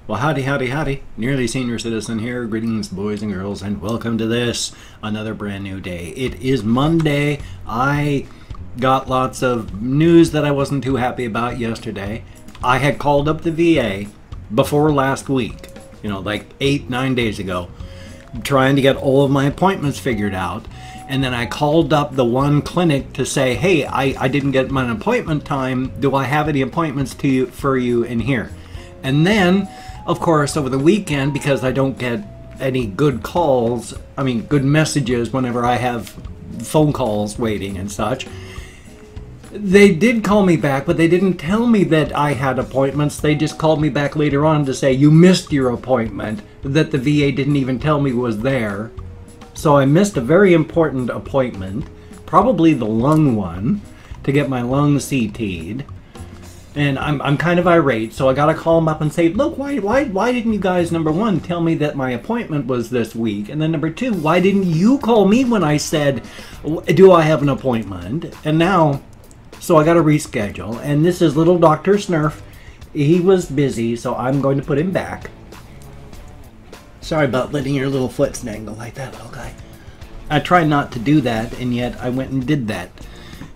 Well, howdy, howdy, howdy. Nearly Senior Citizen here. Greetings, boys and girls, and welcome to this, another brand new day. It is Monday. I got lots of news that I wasn't too happy about yesterday. I had called up the VA before last week, like 8-9 days ago, trying to get all of my appointments figured out. And then I called up the one clinic to say, hey, I didn't get my appointment time. Do I have any appointments for you in here? And then, of course, over the weekend, because I don't get any good calls, good messages whenever I have phone calls waiting and such, they did call me back, but they didn't tell me that I had appointments. They just called me back later on to say, you missed your appointment, that the VA didn't even tell me was there. So I missed a very important appointment, probably the lung one, to get my lungs CT'd. And I'm kind of irate, so I gotta call them up and say, look, why didn't you guys, number one, tell me that my appointment was this week? And then number two, why didn't you call me when I said, do I have an appointment? And now, so I gotta reschedule. And this is little Dr. Snurf. He was busy, so I'm going to put him back. Sorry about letting your little foot dangle like that, little guy. I try not to do that, and yet I went and did that,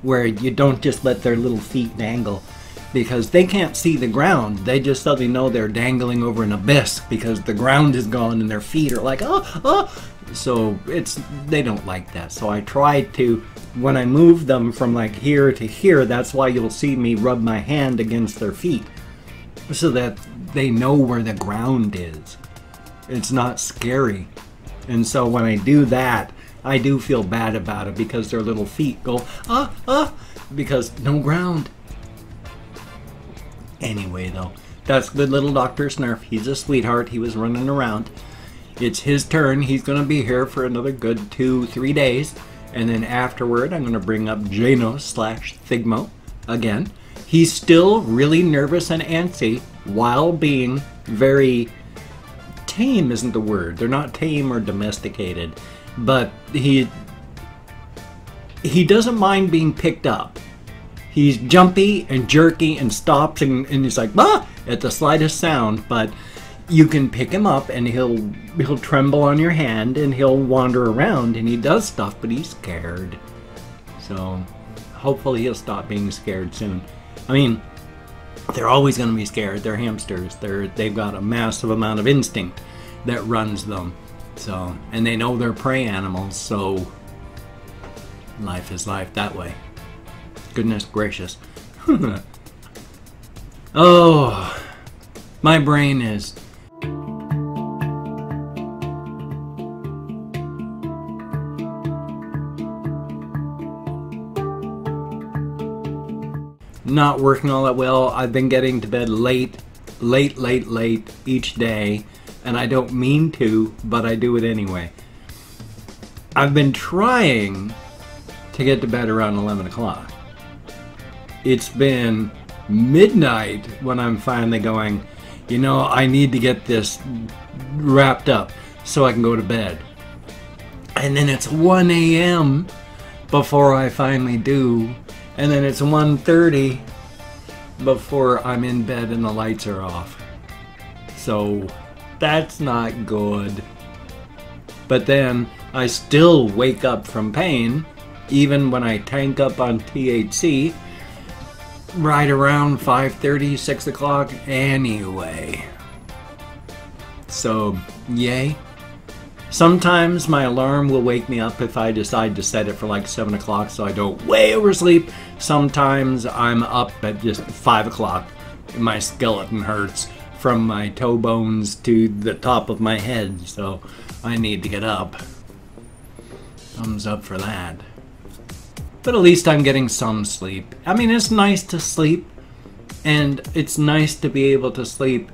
where you don't just let their little feet dangle. Because they can't see the ground. They just suddenly know they're dangling over an abyss because the ground is gone and their feet are like, oh. So they don't like that. So I try to, when I move them from like here to here, that's why you'll see me rub my hand against their feet so that they know where the ground is. It's not scary. And so when I do that, I do feel bad about it because their little feet go, because no ground. Anyway, though, that's good little Dr. Snurf. He's a sweetheart. He was running around. It's his turn. He's going to be here for another good 2-3 days. And then afterward, I'm going to bring up Jano/Thigmo again. He's still really nervous and antsy while being very tame isn't the word. They're not tame or domesticated. But he doesn't mind being picked up. He's jumpy and jerky and stops and he's like, at the slightest sound, but you can pick him up and he'll tremble on your hand and he'll wander around and he does stuff, but he's scared. So hopefully he'll stop being scared soon. They're always going to be scared. They're hamsters. They've got a massive amount of instinct that runs them. So, and they know they're prey animals, so life is life that way. Goodness gracious. Oh, my brain is... not working all that well. I've been getting to bed late each day, and I don't mean to, but I do it anyway. I've been trying to get to bed around 11 o'clock. It's been midnight when I'm finally going, I need to get this wrapped up so I can go to bed. And then it's 1 a.m. before I finally do. And then it's 1:30 before I'm in bed and the lights are off. So that's not good. But then I still wake up from pain, even when I tank up on THC, right around 5:30, 6 o'clock anyway. So, yay. Sometimes my alarm will wake me up if I decide to set it for like 7 o'clock so I don't way oversleep. Sometimes I'm up at just 5 o'clock. My skeleton hurts from my toe bones to the top of my head, so I need to get up. Thumbs up for that. But at least I'm getting some sleep. It's nice to sleep, and it's nice to be able to sleep.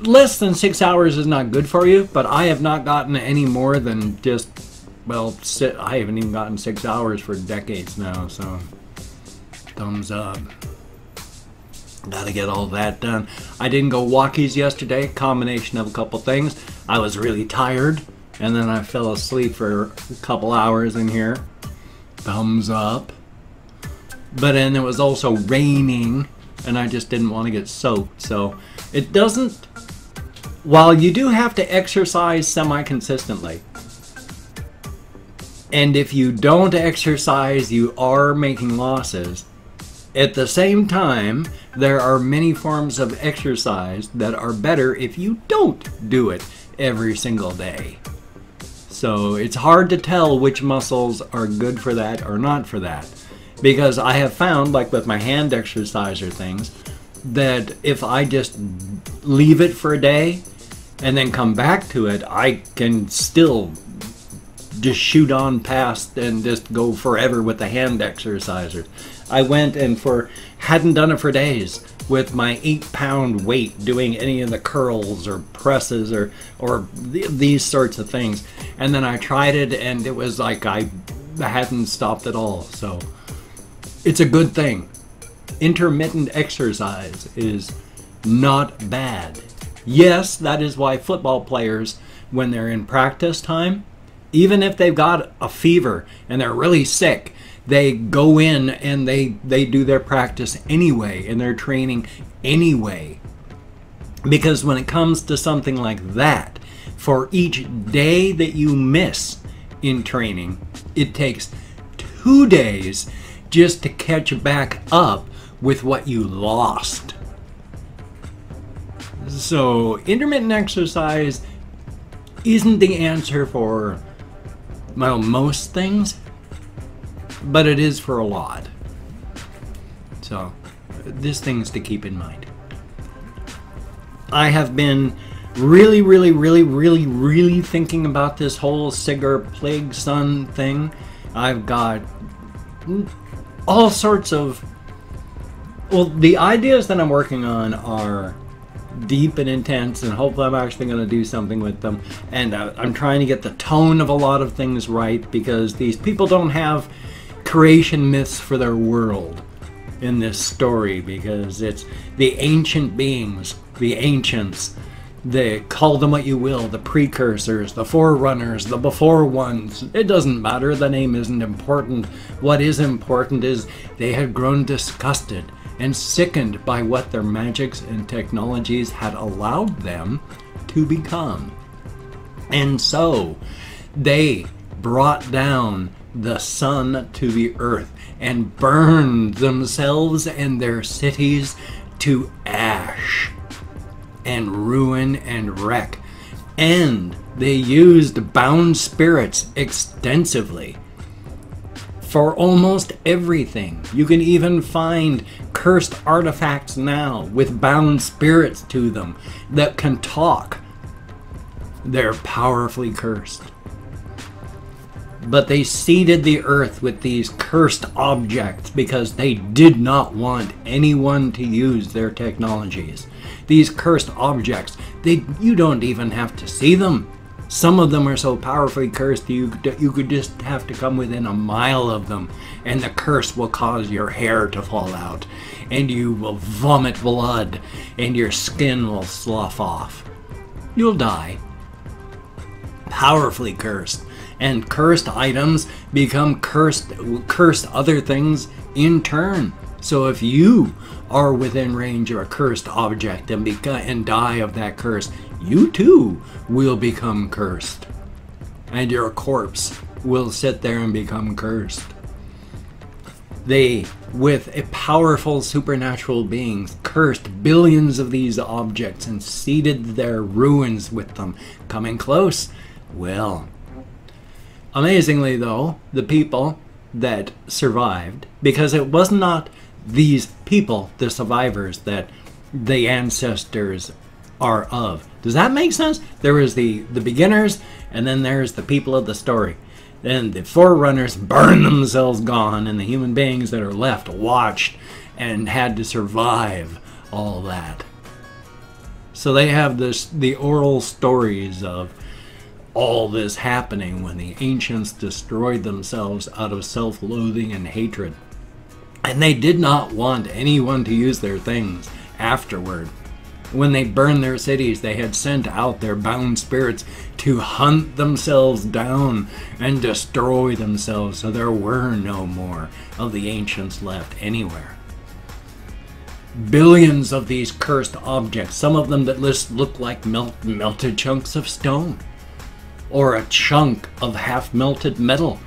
Less than 6 hours is not good for you, but I have not gotten any more than just, I haven't even gotten 6 hours for decades now, so thumbs up. Gotta get all that done. I didn't go walkies yesterday, combination of a couple things. I was really tired. And then I fell asleep for a couple hours in here. Thumbs up. But then it was also raining and I just didn't want to get soaked. So it doesn't, while you do have to exercise semi-consistently, and if you don't exercise, you are making losses. At the same time, there are many forms of exercise that are better if you don't do it every single day. So it's hard to tell which muscles are good for that or not for that. Because I have found, like with my hand exercise or things, that if I just leave it for a day and then come back to it, I can still just shoot on past and just go forever with the hand exerciser. I went and hadn't done it for days with my 8-pound weight doing any of the curls or presses or these sorts of things. And then I tried it and it was like I hadn't stopped at all. So it's a good thing. Intermittent exercise is not bad. Yes, that is why football players, when they're in practice time, even if they've got a fever and they're really sick, they go in and they do their practice anyway and their training anyway. Because when it comes to something like that, for each day that you miss in training, it takes 2 days just to catch back up with what you lost. So intermittent exercise isn't the answer for, well, most things, but it is for a lot. So there's things to keep in mind. I have been really thinking about this whole Sigur plague sun thing. I've got all sorts of, well, the ideas that I'm working on are deep and intense, and hopefully I'm actually going to do something with them. And I'm trying to get the tone of a lot of things right, because these people don't have creation myths for their world in this story, because it's the ancient beings, the ancients, they call them what you will, the precursors, the forerunners, the before ones. It doesn't matter, the name isn't important. What is important is they had grown disgusted and sickened by what their magics and technologies had allowed them to become. And so they brought down the sun to the earth and burned themselves and their cities to ash and ruin and wreck. And they used bound spirits extensively for almost everything. You can even find cursed artifacts now with bound spirits to them that can talk. They're powerfully cursed. But they seeded the earth with these cursed objects because they did not want anyone to use their technologies. These cursed objects, you don't even have to see them. Some of them are so powerfully cursed you could just have to come within a mile of them, and the curse will cause your hair to fall out, and you will vomit blood, and your skin will slough off. You'll die. Powerfully cursed. And cursed items become cursed other things in turn. So if you are within range of a cursed object and die of that curse, you too will become cursed. And your corpse will sit there and become cursed. They, with a powerful supernatural beings, cursed billions of these objects and seeded their ruins with them. Coming close? Well, amazingly though, the people that survived, because it was not these people, the survivors, that the ancestors are of. Does that make sense? There is the beginners, and then there's the people of the story. Then the forerunners burned themselves gone, and the human beings that are left watched and had to survive all that. So they have the oral stories of all this happening when the ancients destroyed themselves out of self-loathing and hatred. And they did not want anyone to use their things afterward. When they burned their cities, they had sent out their bound spirits to hunt themselves down and destroy themselves, so there were no more of the ancients left anywhere. billions of these cursed objects, some of them that look like melted chunks of stone or a chunk of half melted metal.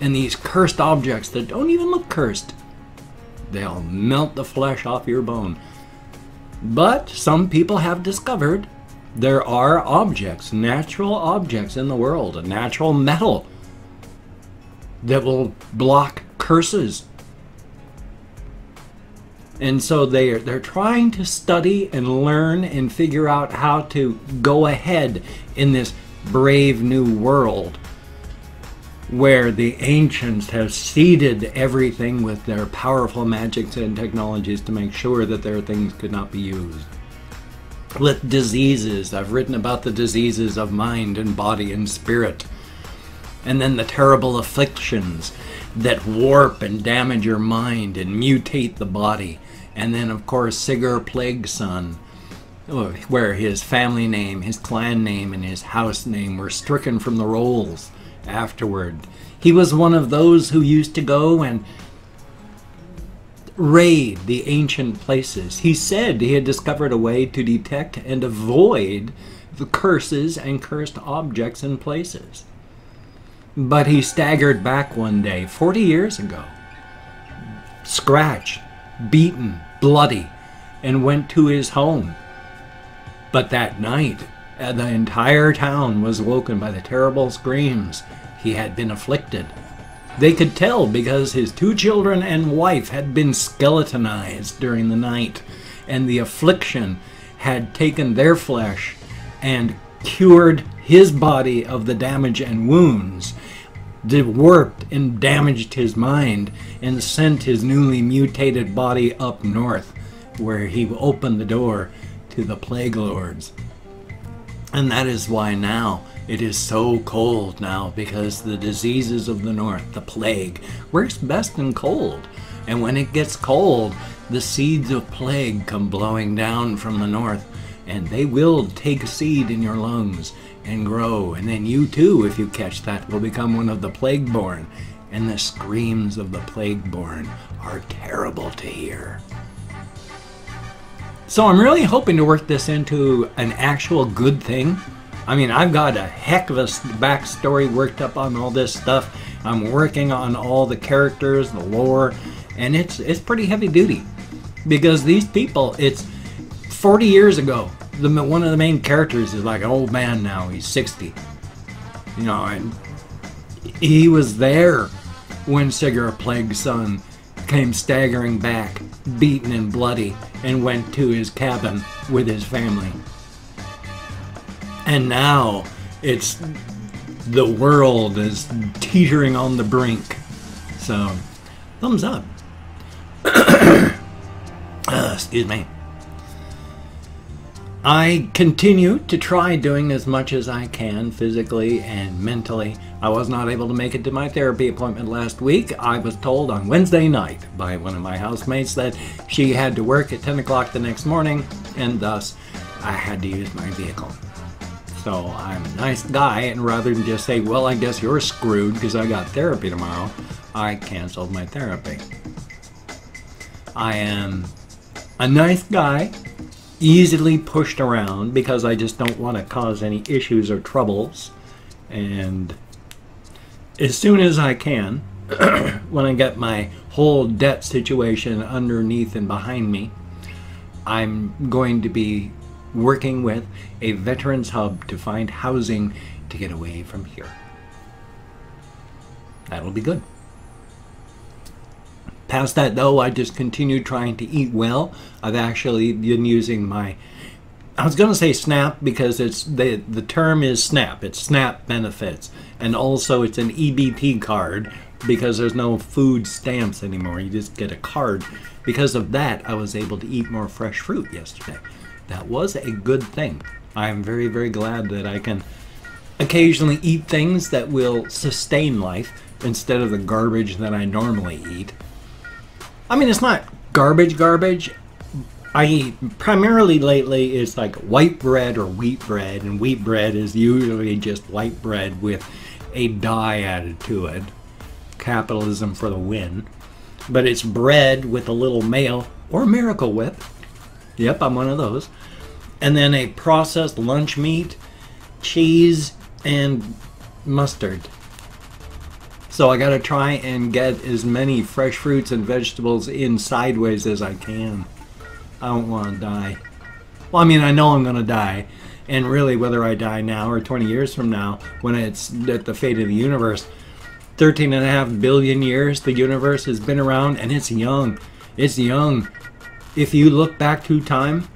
And these cursed objects that don't even look cursed, they'll melt the flesh off your bone. But some people have discovered there are objects, natural objects in the world, a natural metal that will block curses. And so they're trying to study and learn and figure out how to go ahead in this brave new world where the ancients have seeded everything with their powerful magics and technologies to make sure that their things could not be used. With diseases, I've written about the diseases of mind and body and spirit. And then the terrible afflictions that warp and damage your mind and mutate the body. And then, of course, Sigur, Plague Son, where his family name, his clan name, and his house name were stricken from the rolls afterward. He was one of those who used to go and raid the ancient places. He said he had discovered a way to detect and avoid the curses and cursed objects in places. But he staggered back one day, 40 years ago, scratched, beaten, bloody, and went to his home. But that night, the entire town was woken by the terrible screams. He had been afflicted. They could tell because his 2 children and wife had been skeletonized during the night, and the affliction had taken their flesh and cured his body of the damage and wounds, warped and damaged his mind, and sent his newly mutated body up north, where he opened the door to the plague lords. And that is why now it is so cold now, because the diseases of the north, the plague, works best in cold. And when it gets cold, the seeds of plague come blowing down from the north, and they will take seed in your lungs and grow. And then you too, if you catch that, will become one of the plague-born. And the screams of the plague-born are terrible to hear. So I'm really hoping to work this into an actual good thing. I mean, I've got a heck of a backstory worked up on all this stuff. I'm working on all the characters, the lore, and it's pretty heavy duty. Because these people, it's 40 years ago. One of the main characters is like an old man now. He's 60. You know, and he was there when Sigur, Plague Son, came staggering back, beaten and bloody, and went to his cabin with his family. And now it's the world is teetering on the brink. So, thumbs up. Excuse me. I continue to try doing as much as I can physically and mentally. I was not able to make it to my therapy appointment last week. I was told on Wednesday night by one of my housemates that she had to work at 10 o'clock the next morning, and thus I had to use my vehicle. So I'm a nice guy, and rather than just say, well, I guess you're screwed because I got therapy tomorrow, I canceled my therapy. I am a nice guy, easily pushed around because I just don't want to cause any issues or troubles. And as soon as I can, when I get my whole debt situation underneath and behind me, I'm going to be working with a veterans hub to find housing to get away from here. That'll be good. Past that, though, I just continue trying to eat well. I've actually been using my, I was going to say SNAP because it's the term is SNAP. It's SNAP benefits. And also it's an EBT card because there's no food stamps anymore. You just get a card. Because of that, I was able to eat more fresh fruit yesterday. That was a good thing. I'm very, very glad that I can occasionally eat things that will sustain life instead of the garbage that I normally eat. I mean, it's not garbage. I eat primarily lately it's like white bread or wheat bread, and wheat bread is usually just white bread with a dye added to it. Capitalism for the win. But it's bread with a little mayo or Miracle Whip. Yep, I'm one of those. And then a processed lunch meat, cheese, and mustard. So I gotta try and get as many fresh fruits and vegetables in sideways as I can. I don't want to die. Well, I mean, I know I'm gonna die. And really, whether I die now or 20 years from now, when it's at the fate of the universe, 13.5 billion years the universe has been around, and it's young. It's young. If you look back through time,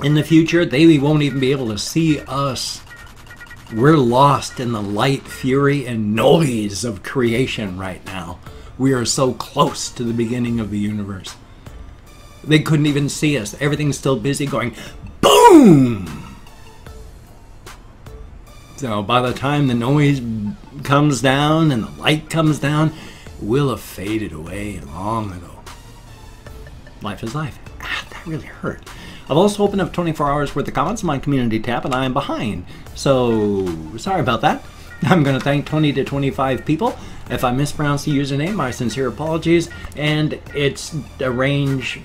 in the future, they won't even be able to see us. We're lost in the light, fury, and noise of creation right now. We are so close to the beginning of the universe. They couldn't even see us. Everything's still busy going boom! So by the time the noise comes down and the light comes down, we'll have faded away long ago. Life is life. Ah, that really hurt. I've also opened up 24 hours worth of comments in my community tab, and I am behind. So, sorry about that. I'm going to thank 20 to 25 people. If I mispronounced the username, my sincere apologies. And it's arrange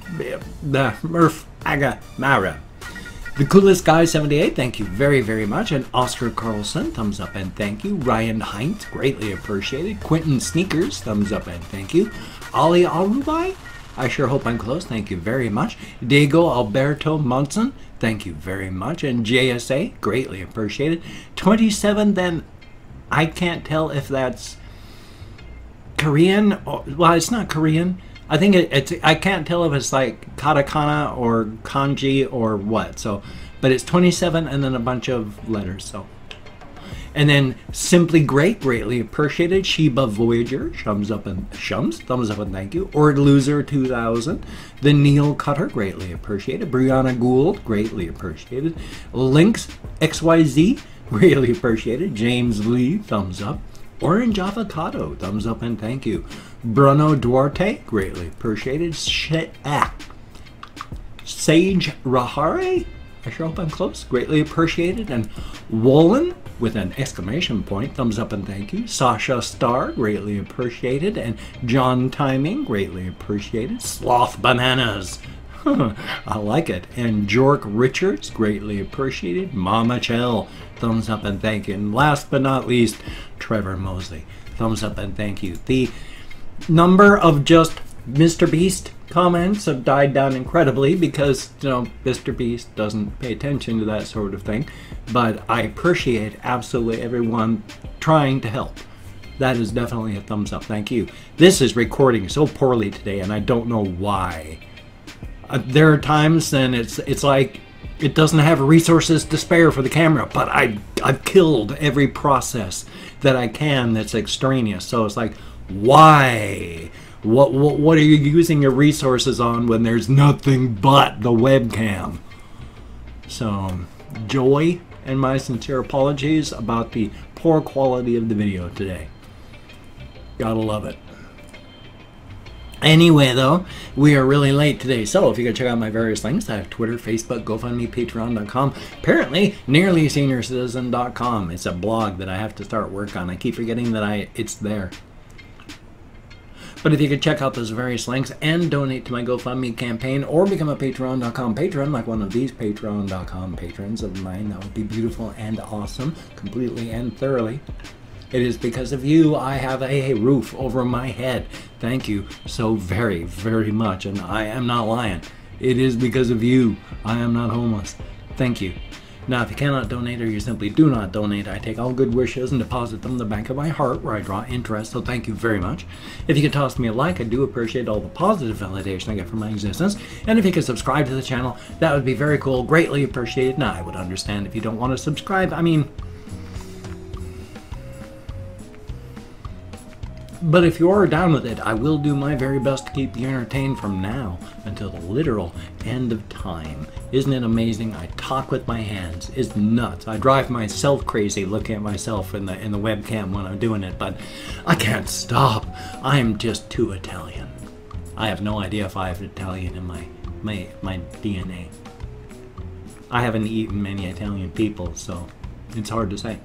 the Murph Aga Mara. The Coolest Guy 78, thank you very, very much. And Oscar Carlson, thumbs up and thank you. Ryan Heinz, greatly appreciated. Quentin Sneakers, thumbs up and thank you. Ali Arubai, I sure hope I'm close. Thank you very much. Diego Alberto Monson, thank you very much. And JSA, greatly appreciated. 27, then I can't tell if that's Korean. Or, well, it's not Korean. I think it's, I can't tell if it's like katakana or kanji or what. So, but it's 27 and then a bunch of letters. So. And then Simply Great, greatly appreciated. Sheba Voyager, thumbs up and thank you. Ord Loser 2000. The Neil Cutter, greatly appreciated. Brianna Gould, greatly appreciated. Lynx XYZ, greatly appreciated. James Lee, thumbs up. Orange Avocado, thumbs up and thank you. Bruno Duarte, greatly appreciated. Sage Rahare, I sure hope I'm close, greatly appreciated. And Wollen, with an exclamation point, thumbs up and thank you. Sasha Starr, greatly appreciated. And John Timing, greatly appreciated. Sloth Bananas, I like it. And Jork Richards, greatly appreciated. Mama Chell, thumbs up and thank you. And last but not least, Trevor Mosley, thumbs up and thank you. The number of just Mr. Beast comments have died down incredibly because, you know, Mr. Beast doesn't pay attention to that sort of thing. But I appreciate absolutely everyone trying to help. That is definitely a thumbs up. Thank you. This is recording so poorly today, and I don't know why. There are times then it's like it doesn't have resources to spare for the camera, but I've killed every process that I can that's extraneous. So it's like, why? What are you using your resources on when there's nothing but the webcam? So, joy and my sincere apologies about the poor quality of the video today. Gotta love it. Anyway, though, we are really late today, so if you could check out my various links, I have Twitter, Facebook, GoFundMe, Patreon.com, apparently NearlySeniorCitizen.com. It's a blog that I have to start work on. I keep forgetting that it's there. But if you could check out those various links and donate to my GoFundMe campaign or become a Patreon.com patron, like one of these Patreon.com patrons of mine, that would be beautiful and awesome, completely and thoroughly. It is because of you I have a roof over my head. Thank you so very, very much. And I am not lying. It is because of you I am not homeless. Thank you. Now, if you cannot donate or you simply do not donate, I take all good wishes and deposit them in the bank of my heart where I draw interest, so thank you very much. If you could toss me a like, I do appreciate all the positive validation I get from my existence. And if you could subscribe to the channel, that would be very cool, greatly appreciated. Now, I would understand if you don't want to subscribe. I mean, but if you are down with it, I will do my very best to keep you entertained from now until the literal end of time. Isn't it amazing? I talk with my hands. It's nuts. I drive myself crazy looking at myself in the webcam when I'm doing it, but I can't stop. I'm just too Italian. I have no idea if I have Italian in my DNA. I haven't eaten many Italian people, so it's hard to say.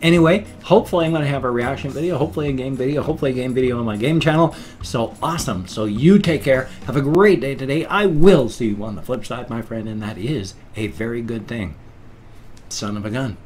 Anyway, hopefully I'm going to have a reaction video, hopefully a game video, hopefully a game video on my game channel. So awesome. So you take care. Have a great day today. I will see you on the flip side, my friend, and that is a very good thing. Son of a gun.